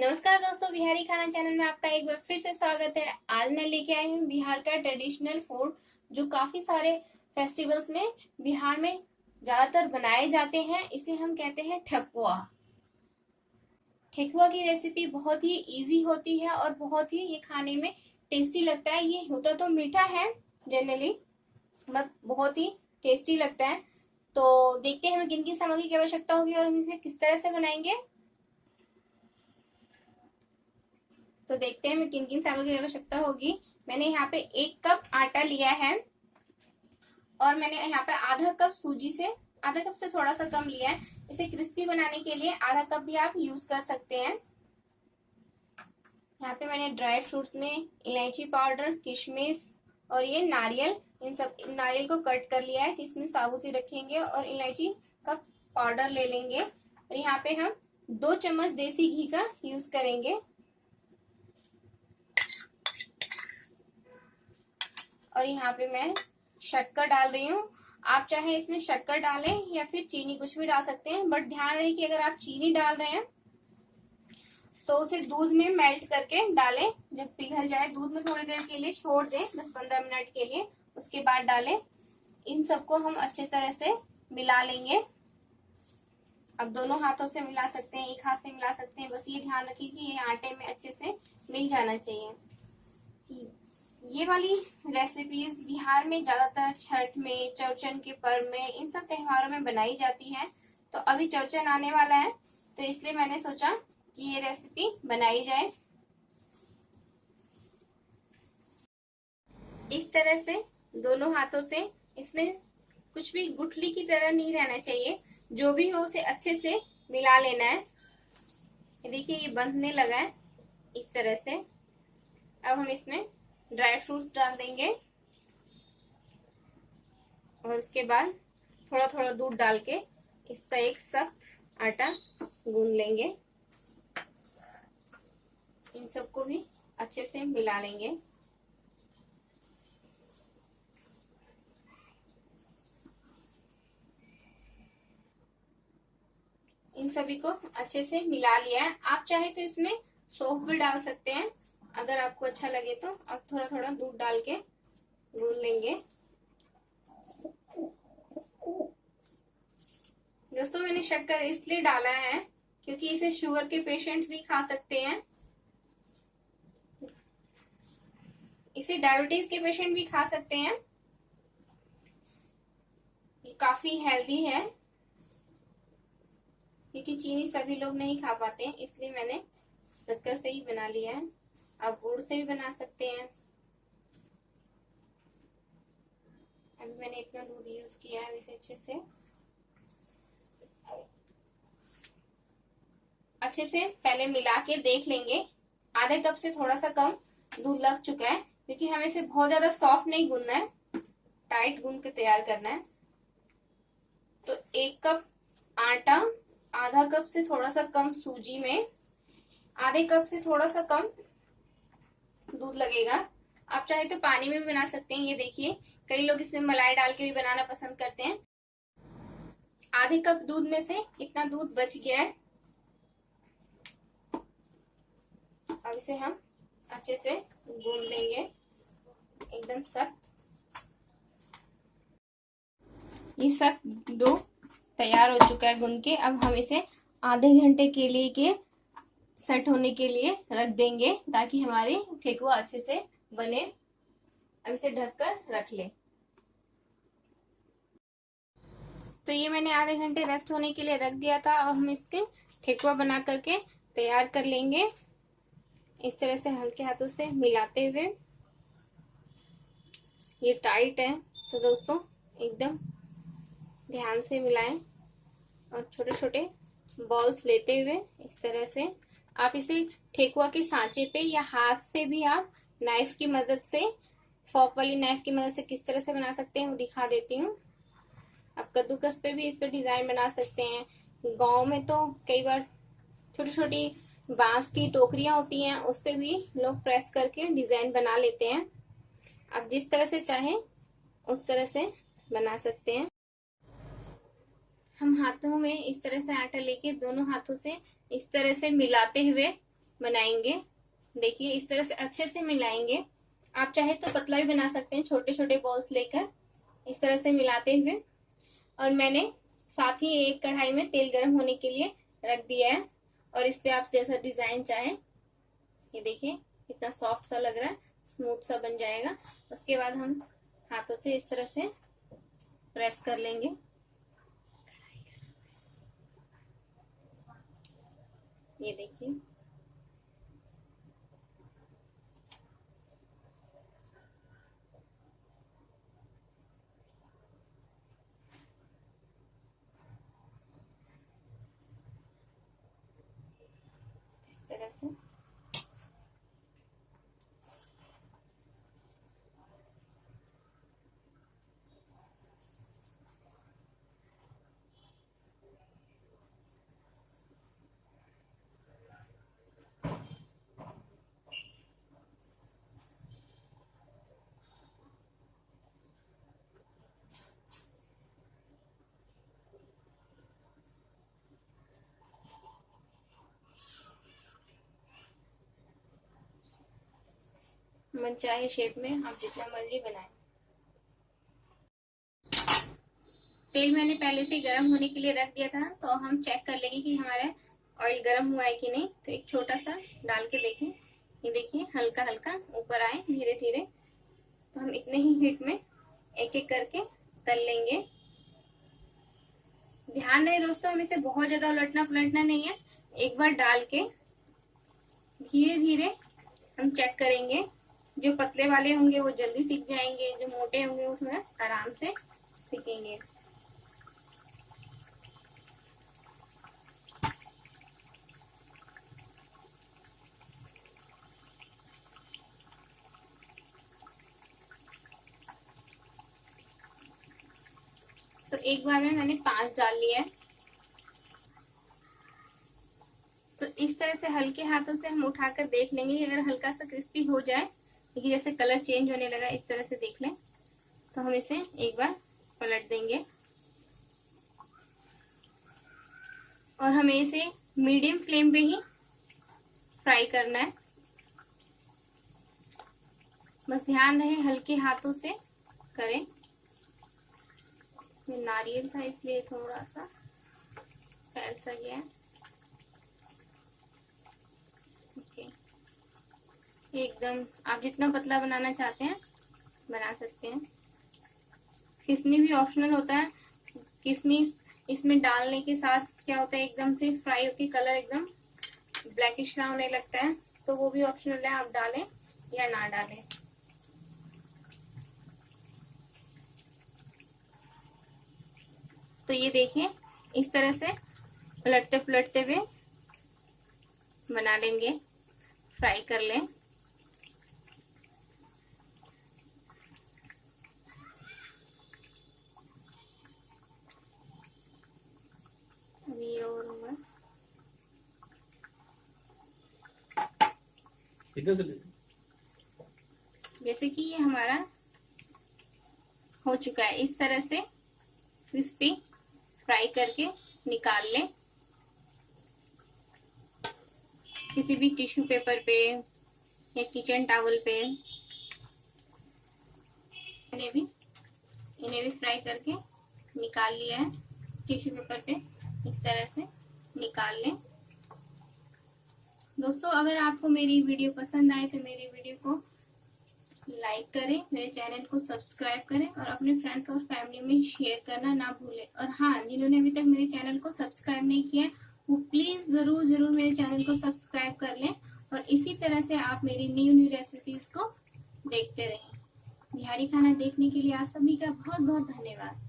नमस्कार दोस्तों, बिहारी खाना चैनल में आपका एक बार फिर से स्वागत है। आज मैं लेके आई हूँ बिहार का ट्रेडिशनल फूड जो काफी सारे फेस्टिवल्स में बिहार में ज्यादातर बनाए जाते हैं। इसे हम कहते हैं ठेकुआ। ठेकुआ की रेसिपी बहुत ही इजी होती है और बहुत ही ये खाने में टेस्टी लगता है। ये होता तो मीठा है जनरली, बट बहुत ही टेस्टी लगता है। तो देखते हैं हमें किन किन सामग्री की आवश्यकता होगी और हम इसे किस तरह से बनाएंगे। तो देखते हैं मैं किन किन सामग्री की आवश्यकता होगी। मैंने यहाँ पे 1 कप आटा लिया है और मैंने यहाँ पे आधा कप से थोड़ा सा कम लिया है। इसे क्रिस्पी बनाने के लिए आधा कप भी आप यूज कर सकते हैं। यहाँ पे मैंने ड्राई फ्रूट्स में इलायची पाउडर, किशमिश और ये नारियल, नारियल को कट कर लिया है। किशमिश साबुत ही रखेंगे और इलायची का पाउडर ले लेंगे। और यहाँ पे हम 2 चम्मच देसी घी का यूज करेंगे। और यहाँ पे मैं शक्कर डाल रही हूँ। आप चाहे इसमें शक्कर डालें या फिर चीनी, कुछ भी डाल सकते हैं, बट ध्यान रहे कि अगर आप चीनी डाल रहे हैं तो उसे दूध में मेल्ट करके डालें। जब पिघल जाए दूध में थोड़ी देर के लिए छोड़ दें, 10-15 मिनट के लिए, उसके बाद डालें। इन सबको हम अच्छे तरह से मिला लेंगे। अब दोनों हाथों से मिला सकते हैं, एक हाथ से मिला सकते हैं, बस ये ध्यान रखिए कि ये आटे में अच्छे से मिल जाना चाहिए। ये वाली रेसिपीज बिहार में ज्यादातर छठ में, चौरचन के पर्व में, इन सब त्योहारों में बनाई जाती है। तो अभी चौरचन आने वाला है तो इसलिए मैंने सोचा कि ये रेसिपी बनाई जाए। इस तरह से दोनों हाथों से, इसमें कुछ भी गुठली की तरह नहीं रहना चाहिए, जो भी हो उसे अच्छे से मिला लेना है। देखिए ये बंधने लगा है इस तरह से। अब हम इसमें ड्राई फ्रूट्स डाल देंगे और उसके बाद थोड़ा थोड़ा दूध डाल के इसका एक सख्त आटा गूंद लेंगे। इन सबको भी अच्छे से मिला लेंगे। इन सभी को अच्छे से मिला लिया है। आप चाहे तो इसमें सौंफ भी डाल सकते हैं, अगर आपको अच्छा लगे तो। अब थोड़ा थोड़ा दूध डाल के गूंद लेंगे। दोस्तों मैंने शक्कर इसलिए डाला है क्योंकि इसे शुगर के पेशेंट्स भी खा सकते हैं, इसे डायबिटीज के पेशेंट भी खा सकते हैं। ये काफी हेल्दी है क्योंकि चीनी सभी लोग नहीं खा पाते हैं, इसलिए मैंने शक्कर से ही बना लिया है। आप गुड़ से भी बना सकते हैं। अभी मैंने इतना दूध यूज किया है, इसे अच्छे से पहले मिला के देख लेंगे। आधे कप से थोड़ा सा कम दूध लग चुका है क्योंकि हमें इसे बहुत ज्यादा सॉफ्ट नहीं गूंदना है, टाइट गूंद के तैयार करना है। तो 1 कप आटा, आधा कप से थोड़ा सा कम सूजी में आधे कप से थोड़ा सा कम दूध लगेगा। आप चाहे तो पानी में भी बना सकते हैं। ये देखिए कई लोग इसमें मलाई डाल के भी बनाना पसंद करते हैं। आधे कप दूध में से इतना दूध बच गया है। अब इसे हम अच्छे से गूंद लेंगे एकदम सख्त। ये सख्त डो तैयार हो चुका है गूंद के। अब हम इसे आधे घंटे के लिए सेट होने के लिए रख देंगे ताकि हमारी ठेकुआ अच्छे से बने। अब इसे ढककर रख ले। तो ये मैंने आधे घंटे रेस्ट होने के लिए रख दिया था। अब हम इसके ठेकुआ बना करके तैयार कर लेंगे, इस तरह से हल्के हाथों से मिलाते हुए। ये टाइट है तो दोस्तों एकदम ध्यान से मिलाएं और छोटे छोटे बॉल्स लेते हुए इस तरह से आप इसे ठेकुआ के सांचे पे या हाथ से भी आप नाइफ की मदद से, फॉक वाली नाइफ की मदद से किस तरह से बना सकते हैं वो दिखा देती हूँ। आप कद्दूकस पे भी इस पे डिजाइन बना सकते हैं। गांव में तो कई बार छोटी छोटी बांस की टोकरियां होती हैं, उस पे भी लोग प्रेस करके डिजाइन बना लेते हैं। आप जिस तरह से चाहें उस तरह से बना सकते हैं। हम हाथों में इस तरह से आटा लेके दोनों हाथों से इस तरह से मिलाते हुए बनाएंगे। देखिए इस तरह से अच्छे से मिलाएंगे। आप चाहे तो पतला भी बना सकते हैं, छोटे छोटे बॉल्स लेकर इस तरह से मिलाते हुए। और मैंने साथ ही एक कढ़ाई में तेल गर्म होने के लिए रख दिया है, और इस पे आप जैसा डिजाइन चाहें, ये देखिए कितना सॉफ्ट सा लग रहा है, स्मूथ सा बन जाएगा। उसके बाद हम हाथों से इस तरह से प्रेस कर लेंगे। ये देखिए इस तरह से। मनचाहे शेप में आप जितना मर्जी बनाएं। तेल मैंने पहले से गर्म होने के लिए रख दिया था, तो हम चेक कर लेंगे कि हमारा ऑयल गर्म हुआ है कि नहीं। तो एक छोटा सा डाल के देखें, ये देखिए हल्का हल्का ऊपर आए धीरे धीरे। तो हम इतने ही हीट में एक एक करके तल लेंगे। ध्यान रहे दोस्तों, हम इसे बहुत ज्यादा उलटना पलटना नहीं है। एक बार डाल के धीरे धीरे हम चेक करेंगे। जो पतले वाले होंगे वो जल्दी सीख जाएंगे, जो मोटे होंगे वो थोड़ा आराम से सीखेंगे। तो एक बार में मैंने 5 डाल लिया है। तो इस तरह से हल्के हाथों से हम उठाकर देख लेंगे। अगर हल्का सा क्रिस्पी हो जाए, देखिए जैसे कलर चेंज होने लगा, इस तरह से देख लें, तो हम इसे एक बार पलट देंगे। और हमें इसे मीडियम फ्लेम पे ही फ्राई करना है। बस ध्यान रहे हल्के हाथों से करें। ये नारियल था इसलिए थोड़ा सा फैल सा गया है। एकदम आप जितना पतला बनाना चाहते हैं बना सकते हैं। किशमिश भी ऑप्शनल होता है। किशमिश इसमें डालने के साथ क्या होता है, एकदम से फ्राई होकर कलर एकदम ब्लैकिश सा होने लगता है, तो वो भी ऑप्शनल है, आप डालें या ना डालें। तो ये देखिए इस तरह से पलटते पलटते हुए बना लेंगे, फ्राई कर लें। अभी और होगा जैसे कि ये हमारा हो चुका है। इस तरह से क्रिस्पी फ्राई करके निकाल लें। किसी भी टिश्यू पेपर पे या किचन टॉवल पे इन्हें भी फ्राई करके निकाल लिया है। टिश्यू पेपर पे इस तरह से निकाल लें। दोस्तों अगर आपको मेरी वीडियो पसंद आए तो मेरी वीडियो को लाइक करें, मेरे चैनल को सब्सक्राइब करें और अपने फ्रेंड्स और फैमिली में शेयर करना ना भूलें। और हाँ, जिन्होंने अभी तक मेरे चैनल को सब्सक्राइब नहीं किया वो प्लीज जरूर मेरे चैनल को सब्सक्राइब कर लें, और इसी तरह से आप मेरी न्यू रेसिपीज को देखते रहें। बिहारी खाना देखने के लिए आप सभी का बहुत बहुत धन्यवाद।